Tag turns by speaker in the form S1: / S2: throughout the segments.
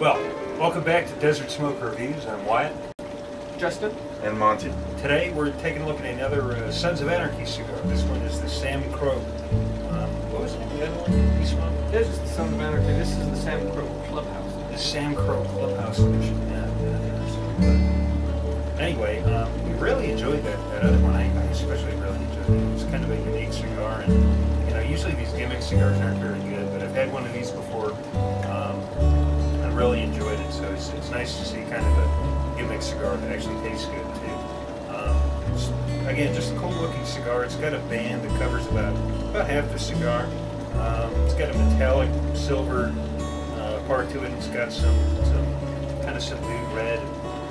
S1: Well, welcome back to Desert Smoke Reviews. I'm Wyatt.
S2: Justin.
S3: And Monty.
S1: Today we're taking a look at another Sons of Anarchy cigar. This one is the Sam Crow. What was the other one you smoked?
S2: This is the Sons of Anarchy. This is the Sam Crow Clubhouse.
S1: The Sam Crow Clubhouse edition. Anyway, we really enjoyed that other one. I especially really enjoyed it. It was kind of a unique cigar, and usually these gimmick cigars aren't very good, but I've had one of these before. I really enjoyed it, so it's nice to see kind of a gimmick cigar that actually tastes good too. Again, just a cool looking cigar. It's got a band that covers about half the cigar. It's got a metallic silver part to it. It's got some kind of subdued red.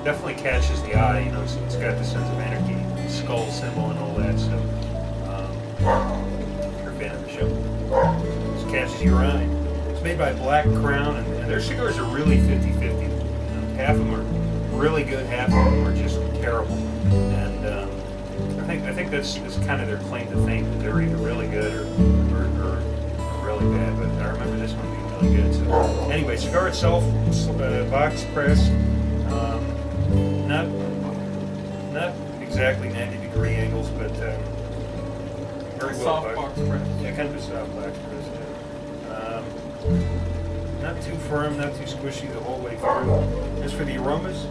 S1: Definitely catches the eye. It's got the Sons of Anarchy skull symbol and all that. So, if you're a fan of the show, it catches your eye. It's made by Black Crown, and their cigars are really 50-50. Half of them are really good, half of them are just terrible. And I think that's kind of their claim to fame, that they're either really good or really bad. But I remember this one being really good. So anyway, cigar itself, box pressed, not exactly 90-degree angles, but very well
S2: soft box press.
S1: Yeah, kind of a soft box press. Not too firm, not too squishy the whole way through. As for the aromas,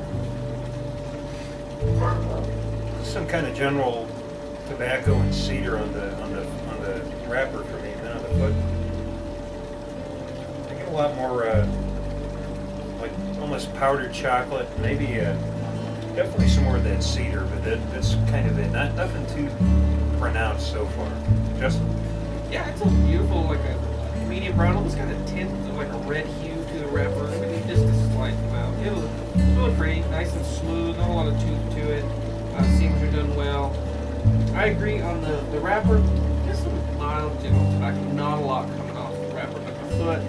S1: some kind of general tobacco and cedar on the wrapper for me, and then on the foot. I get a lot more like almost powdered chocolate, maybe definitely some more of that cedar, but that's kind of it. Nothing too pronounced so far. Justin?
S2: Yeah, it's a beautiful, like a medium brown, almost kind of tint of like a red hue to the wrapper. I mean, just a slight amount. It was really pretty, nice and smooth, not a lot of tooth to it. Seams are done well. I agree on the wrapper. Just some mild general tobacco, not a lot coming off the wrapper, but the foot,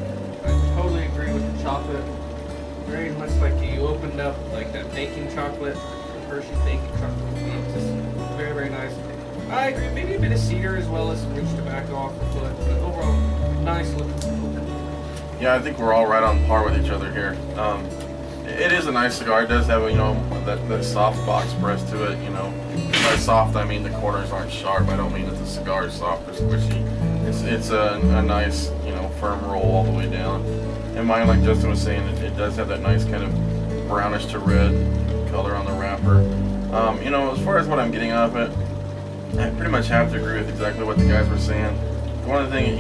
S2: I totally agree with the chocolate. Very much like you opened up like that baking chocolate, the Hershey's baking chocolate. It's just very, very nice. I agree, maybe a bit of cedar as well as some rich tobacco off the foot, but overall, nice looking smoke.
S3: Yeah, I think we're all right on par with each other here. It is a nice cigar. It does have that soft box press to it. By soft I mean the corners aren't sharp. I don't mean that the cigar is soft or squishy. It's a nice firm roll all the way down. And mine, like Justin was saying, it does have that nice kind of brownish to red color on the wrapper. As far as what I'm getting out of it, I pretty much have to agree with exactly what the guys were saying. One of the things,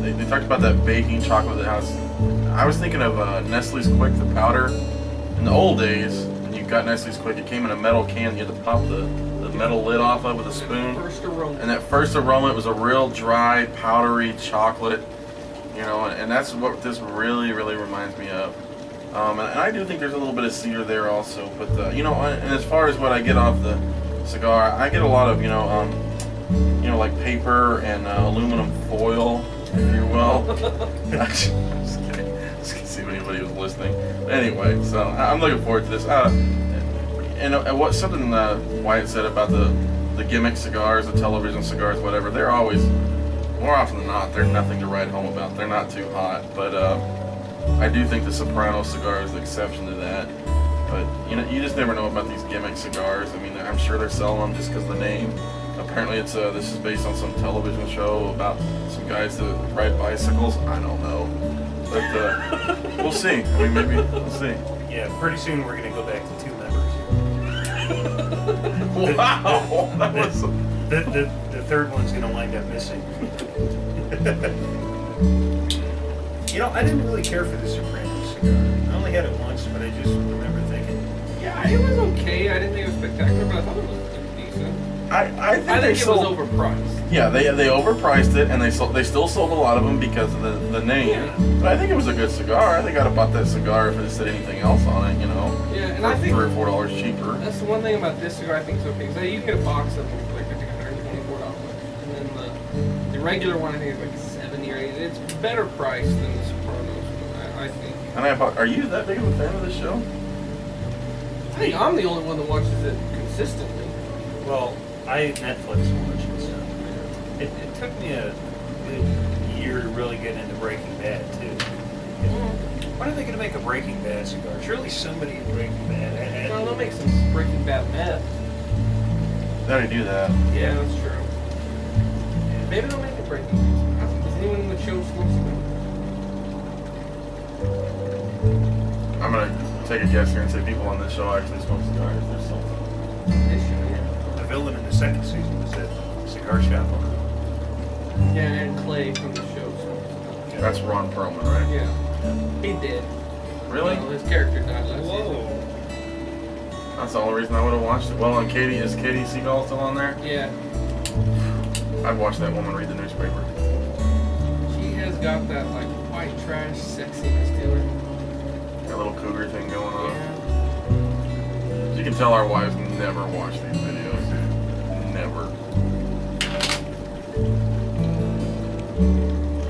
S3: they talked about that baking chocolate that has. I was thinking of Nestle's Quick, the powder. In the old days, when you got Nestle's Quick, it came in a metal can. You had to pop the metal lid off of with a spoon.
S2: First aroma. And
S3: that first aroma, it was a real dry, powdery chocolate. And that's what this really, really reminds me of. And I do think there's a little bit of cedar there also. But and as far as what I get off the cigar, I get a lot of like paper and aluminum foil, if you will. Just kidding. Just to see if anybody was listening. But anyway, so I'm looking forward to this. And what something Wyatt said about the gimmick cigars, the television cigars, whatever. They're always, more often than not, they're nothing to write home about. They're not too hot, but I do think the Soprano cigar is the exception to that. But you just never know about these gimmick cigars. I mean, I'm sure they're selling them just because of the name. Apparently, this is based on some television show about some guys that ride bicycles. I don't know, but we'll see. I mean, maybe we'll see.
S1: Yeah, pretty soon we're gonna go back to 2 members.
S3: Wow, that was
S1: the third one's gonna wind up missing. I didn't really care for the Soprano cigar. I only had it once, but I just remember thinking,
S2: yeah, it was okay. I didn't think it was spectacular, but I thought it was decent.
S3: I think
S2: it was overpriced.
S3: Yeah, they overpriced it, and they still sold a lot of them because of the name.
S2: Yeah.
S3: But I think it was a good cigar. I think I'd have bought that cigar if it said anything else on it,
S2: Yeah, and I think
S3: $3 or $4 cheaper.
S2: That's the one thing about this cigar I think is okay. Because you get a box of them for like I think $124, and then the regular one I think is like $70 or $80. It's better priced than the Sopranos, I think.
S3: And are you that big of a fan of this show?
S2: I think I'm the only one that watches it consistently.
S1: well, I Netflix watch it, so it took me a good year to really get into Breaking Bad too. When are they going to make a Breaking Bad cigar? Surely somebody in Breaking Bad had.
S2: Well, they'll make some Breaking Bad meth.
S3: They already do that.
S2: Yeah, that's true. Yeah, maybe they'll make a Breaking Bad. Does anyone in the show smoke cigar?
S3: I'm gonna take a guess here and say people on this show actually smoke cigars. There's something.
S2: This show, yeah.
S1: The villain in the second season was a cigar shop owner.
S2: Yeah, and Clay from the show smokes cigars.
S3: That's Ron Perlman, right?
S2: Yeah. He did.
S3: Really?
S2: Well, his character died last season.
S1: Whoa.
S3: That's the only reason I would have watched it. Well, and is Katie Seagal still on there?
S2: Yeah.
S3: I'd watch that woman read the newspaper.
S2: She has got that, like, white trash sexiness to her.
S3: That little cougar thing going on.
S2: Yeah.
S3: You can tell our wives never watch these videos. Never.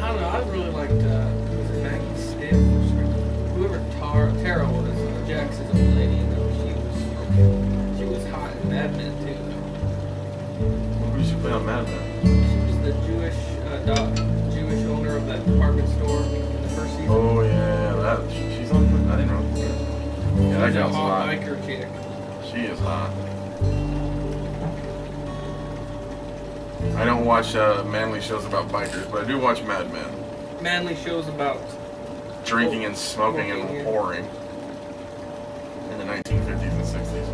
S2: I don't know, I really liked, was it Maggie Stiff? Whoever Tara was, Jax's old lady, and she was hot in Mad Men, too.
S3: Who did she play on Mad Men?
S2: She was the Jewish owner of that department store in the first season.
S3: Oh, yeah. She's on. I didn't know. Yeah, that
S2: She's a
S3: gal's hot.
S2: biker chick.
S3: She is hot. I don't watch manly shows about bikers, but I do watch Mad Men.
S2: Manly shows about
S3: Drinking and smoking and
S2: yeah.
S3: whoring in the 1950s and 60s.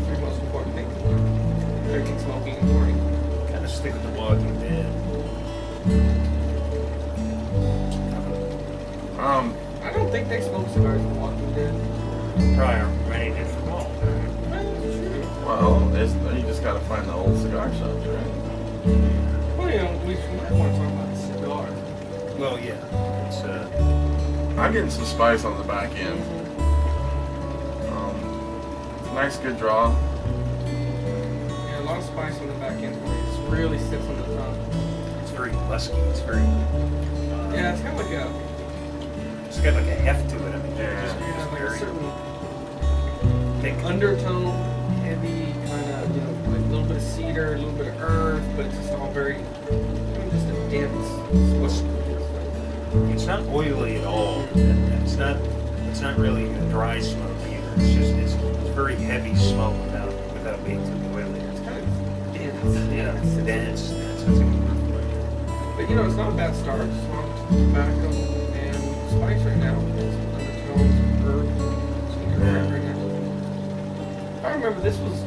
S2: three most important things in life. Drinking, smoking, and whoring.
S1: Kind of stick with the Walking Dead.
S2: I don't think they smoke cigars in Walking Dead.
S1: Probably aren't many different all.
S3: Well, you just gotta find the old cigar shops, right?
S2: Well, you know, we might want to talk about cigars.
S1: Well, yeah. It's
S3: I'm getting some spice on the back end. It's a nice, good draw.
S2: Yeah, a lot of spice on the back end for you. It really sits on the tongue.
S1: it's very musky. It's very.
S2: Yeah, it's kind of like a,
S1: It's got like a heft to it. I mean,
S3: Yeah.
S1: it's just
S2: like a
S1: very
S2: certain
S1: thick.
S2: undertone, heavy, kind of, you know, like a little bit of cedar, a little bit of earth, but it's just all very, just a dense.
S1: It's not oily at all. And it's not really a dry smoke either. It's very heavy smoke without being too oily.
S2: It's kind of dense.
S1: Yeah, it's dense. That's a good word for it.
S2: But you know, it's not a bad start. Smoked tobacco and spice right now. Some undertones, herb, some earth right now. I remember this was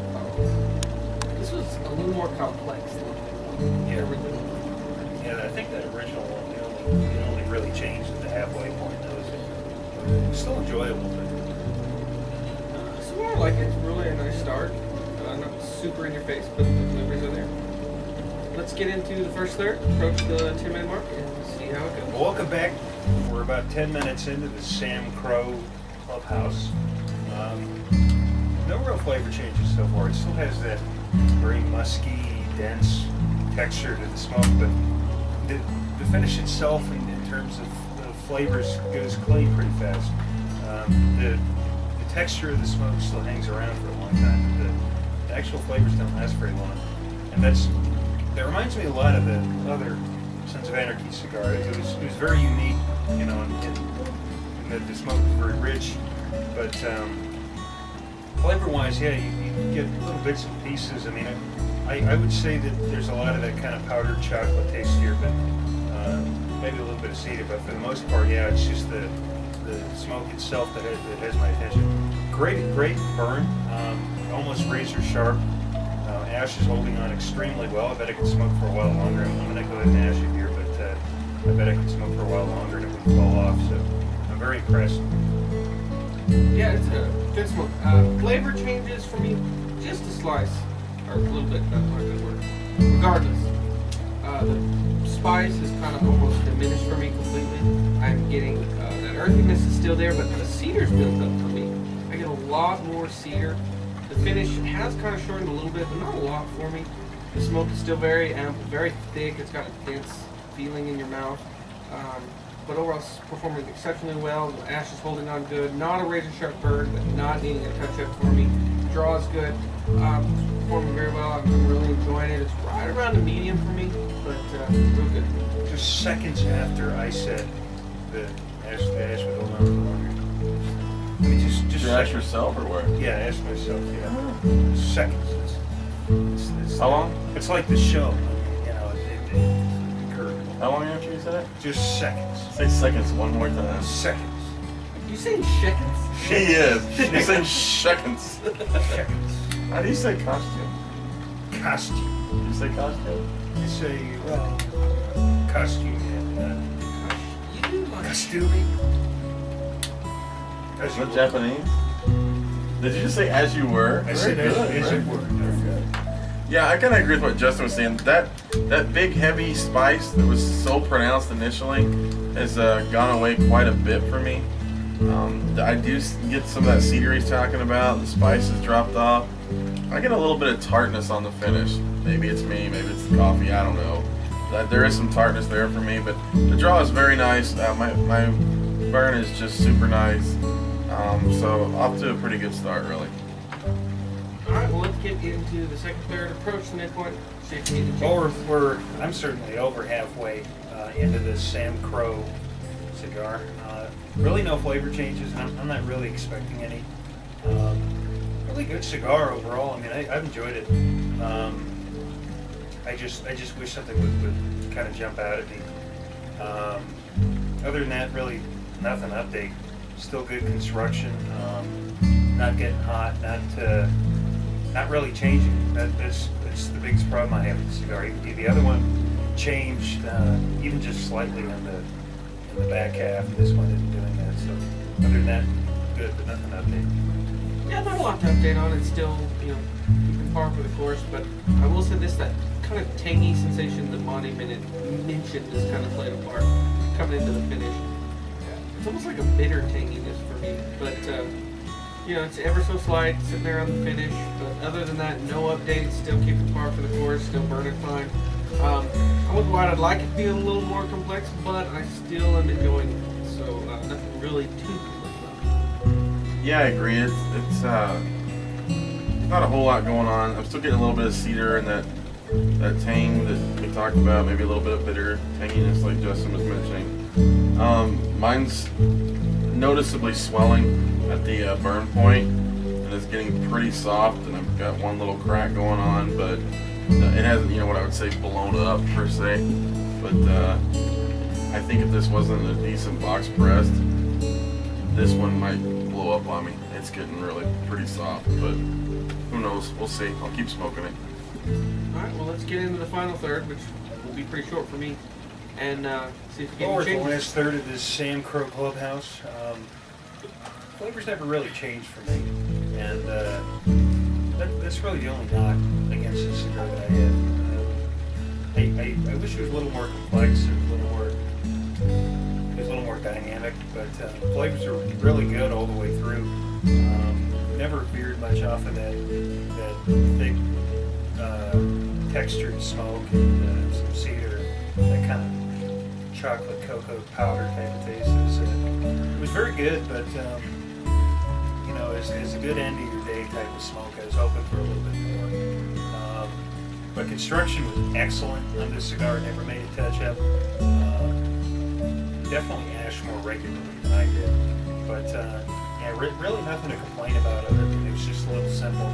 S2: a little more complex than everything.
S1: Yeah, I think that original one, it only really changed at the halfway point. It was still enjoyable, but
S2: So I like it. It's really a nice start. Not super in your face, but the flavors are there. Let's get into the first third, approach the 10-minute mark, and see how it goes.
S1: welcome back. We're about 10 minutes into the Sam Crow Clubhouse. No real flavor changes so far. It still has that very musky, dense texture to the smoke, but the finish itself, in terms of the flavors, goes clean pretty fast. The texture of the smoke still hangs around for a long time, but the actual flavors don't last very long. And that reminds me a lot of the other Sons of Anarchy cigar. It was very unique, you know, in that the smoke was very rich, but flavor-wise, yeah, you get little bits and pieces. I mean, I would say that there's a lot of that kind of powdered chocolate taste here, but maybe a little bit of cedar. But for the most part, yeah, it's just the smoke itself that has my attention. Great burn, almost razor sharp. Ash is holding on extremely well. I bet I could smoke for a while longer. I'm going to go ahead and ash it here, but I bet I could smoke for a while longer and it wouldn't fall off. So I'm very impressed.
S2: Yeah, it's a good smoke. Flavor changes for me just a slice, or a little bit, that's not a good word. Regardless, the spice is kind of almost diminished for me completely. I'm getting, that earthiness is still there, but the cedar's built up for me. I get a lot more cedar. The finish has kind of shortened a little bit, but not a lot for me. The smoke is still very ample, very thick. It's got a dense feeling in your mouth. But overall, it's performing exceptionally well. The ash is holding on good. Not a razor sharp burn, but not needing a touch up for me. Draw is good. Performing very well. I'm really enjoying it. It's right around the medium for me, but real good.
S1: Just seconds after I said the Ash would go on longer. I mean, just
S3: Did you ask
S1: seconds.
S3: yourself or what?
S1: Yeah, I asked myself. Yeah, seconds. It's
S3: How long?
S1: It's like the show. You know, it occurred.
S3: How long after you said it?
S1: Just seconds.
S3: Say seconds one more time.
S1: Seconds.
S2: You saying seconds?
S3: She is. You're saying seconds.
S1: Seconds.
S3: How do you say costume?
S1: Costume.
S3: You say costume?
S1: You say costume and
S2: You do like
S1: costuming. As
S3: Is
S1: you
S3: that
S1: were.
S3: Japanese? Did you just say as you were?
S1: I said as
S3: Very
S1: it were.
S3: Very good. Yeah, I kind of agree with what Justin was saying. That big heavy spice that was so pronounced initially has gone away quite a bit for me. I do get some of that cedar he's talking about. The spice has dropped off. I get a little bit of tartness on the finish. Maybe it's me, maybe it's the coffee, I don't know. There is some tartness there for me, but the draw is very nice. My burn is just super nice. So off to a pretty good start, really.
S2: Alright, well let's get into the second, third, approach the midpoint. See if you need to
S1: Well,
S2: change.
S1: I'm certainly over halfway into this Sam Crow cigar. Really no flavor changes, and I'm not really expecting any. Really good cigar overall. I mean, I've enjoyed it. I just wish something would kind of jump out at me. Other than that, really nothing to update. Still good construction. Not getting hot. Not really changing. That's the biggest problem I have with the cigar. The other one changed even just slightly in the back half. This one isn't doing that. So other than that, good, but nothing to update.
S2: Yeah, not a lot to update on. It's still, keeping par for the course, but I will say this, that kind of tangy sensation that Monty mentioned has kind of played a part coming into the finish. Yeah, it's almost like a bitter tanginess for me, but, it's ever so slight, sitting there on the finish, but other than that, no updates, still keeping par for the course, still burning fine. I would I'd like it to be a little more complex, but I still am enjoying it, so nothing really too complex about it.
S3: Yeah, I agree. It's not a whole lot going on. I'm still getting a little bit of cedar and that tang that we talked about, maybe a little bit of bitter tanginess like Justin was mentioning. Mine's noticeably swelling at the burn point, and it's getting pretty soft, and I've got one little crack going on, but it hasn't, what I would say, blown up per se. But I think if this wasn't a decent box pressed, this one might blow up on me. It's getting really pretty soft, but who knows? We'll see. I'll keep smoking it.
S2: Alright, well let's get into the final third, which will be pretty short for me, and see if we
S1: Well,
S2: can
S1: we're the
S2: change.
S1: last third of this Sam Crow Clubhouse. Flavors never really changed for me, and that's really the only knock against this cigar that I have. I wish it was a little more complex, or a little more dynamic, but flavors are really good all the way through. Never veered much off of that thick textured smoke and some cedar, that kind of chocolate cocoa powder type of taste. It was very good, but as a good end of your day type of smoke, I was hoping for a little bit more. But construction was excellent on this cigar. Never made a touch up. Definitely ash more regularly than I did, but really nothing to complain about other than it was just a little simple.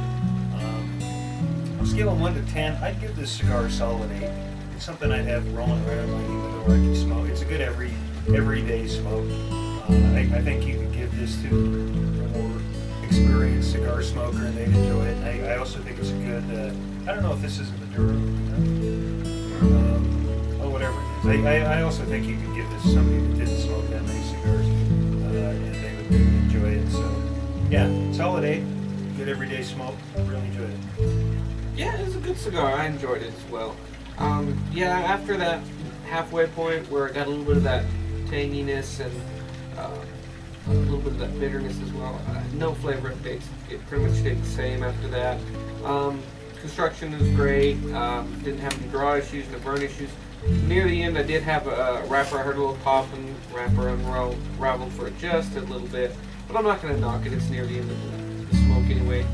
S1: On a scale of 1 to 10, I'd give this cigar a solid 8. It's something I'd have rolling around in my humidor I can smoke. It's a good everyday smoke. I think you could give this to a more experienced cigar smoker and they'd enjoy it. I also think it's a good, I don't know if this is a Maduro, or whatever it is. I also think you could give this to somebody that didn't smoke that many cigars, and they would enjoy it. So, yeah, solid 8, good everyday smoke. Really enjoyed it.
S2: Yeah, it was a good cigar. I enjoyed it as well. After that halfway point where I got a little bit of that tanginess and a little bit of that bitterness as well, no flavor updates. It pretty much stayed the same after that. Construction was great. Didn't have any draw issues, no burn issues. Near the end, I did have a wrapper. I heard a little popping. Wrapper unraveled for just a little bit, but I'm not going to knock it. It's near the end of the smoke anyway.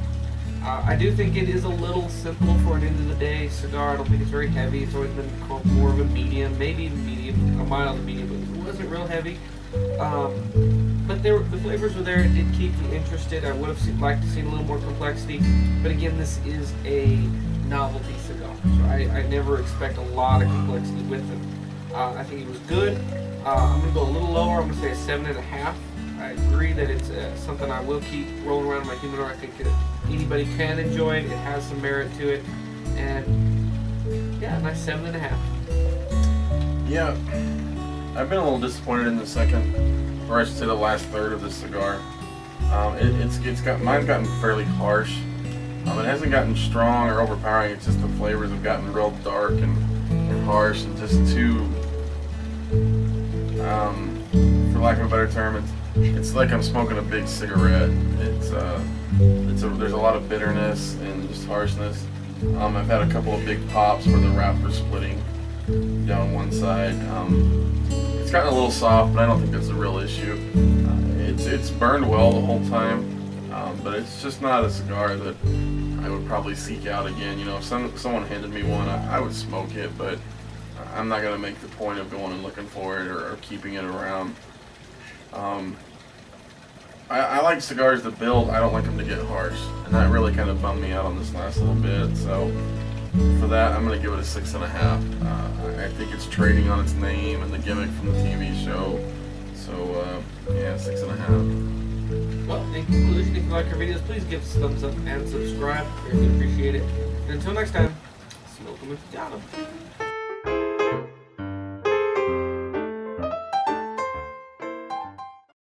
S2: I do think it is a little simple for an end of the day cigar. I don't think it's very heavy. It's always been called more of a medium, maybe even medium, a mild medium, but it wasn't real heavy. But the flavors were there. It did keep me interested. I would have liked to see a little more complexity. But again, this is a novelty cigar, so I never expect a lot of complexity with it. I think it was good. I'm going to go a little lower. I'm going to say a 7.5. I agree that it's something I will keep rolling around in my humidor. I think that anybody can enjoy it. It has some merit to it. And yeah, a nice 7.5.
S3: Yeah, I've been a little disappointed in the second, or I should say the last third of this cigar. Mine's gotten fairly harsh. It hasn't gotten strong or overpowering. It's just the flavors have gotten real dark and harsh and just too, for lack of a better term, it's like I'm smoking a big cigarette. There's a lot of bitterness and just harshness. I've had a couple of big pops where the wrapper's splitting down one side. It's gotten a little soft, but I don't think that's a real issue. It's burned well the whole time, but it's just not a cigar that I would probably seek out again. You know, if someone handed me one, I would smoke it, but I'm not gonna make the point of going and looking for it or keeping it around. I like cigars that build. I don't like them to get harsh, and that really kind of bummed me out on this last little bit. So for that, I'm going to give it a 6.5. I think it's trading on its name and the gimmick from the TV show. So yeah, 6.5.
S2: Well, in conclusion, if you like our videos, please give us a thumbs up and subscribe. We really appreciate it. And until next time, smoke 'em if you got 'em.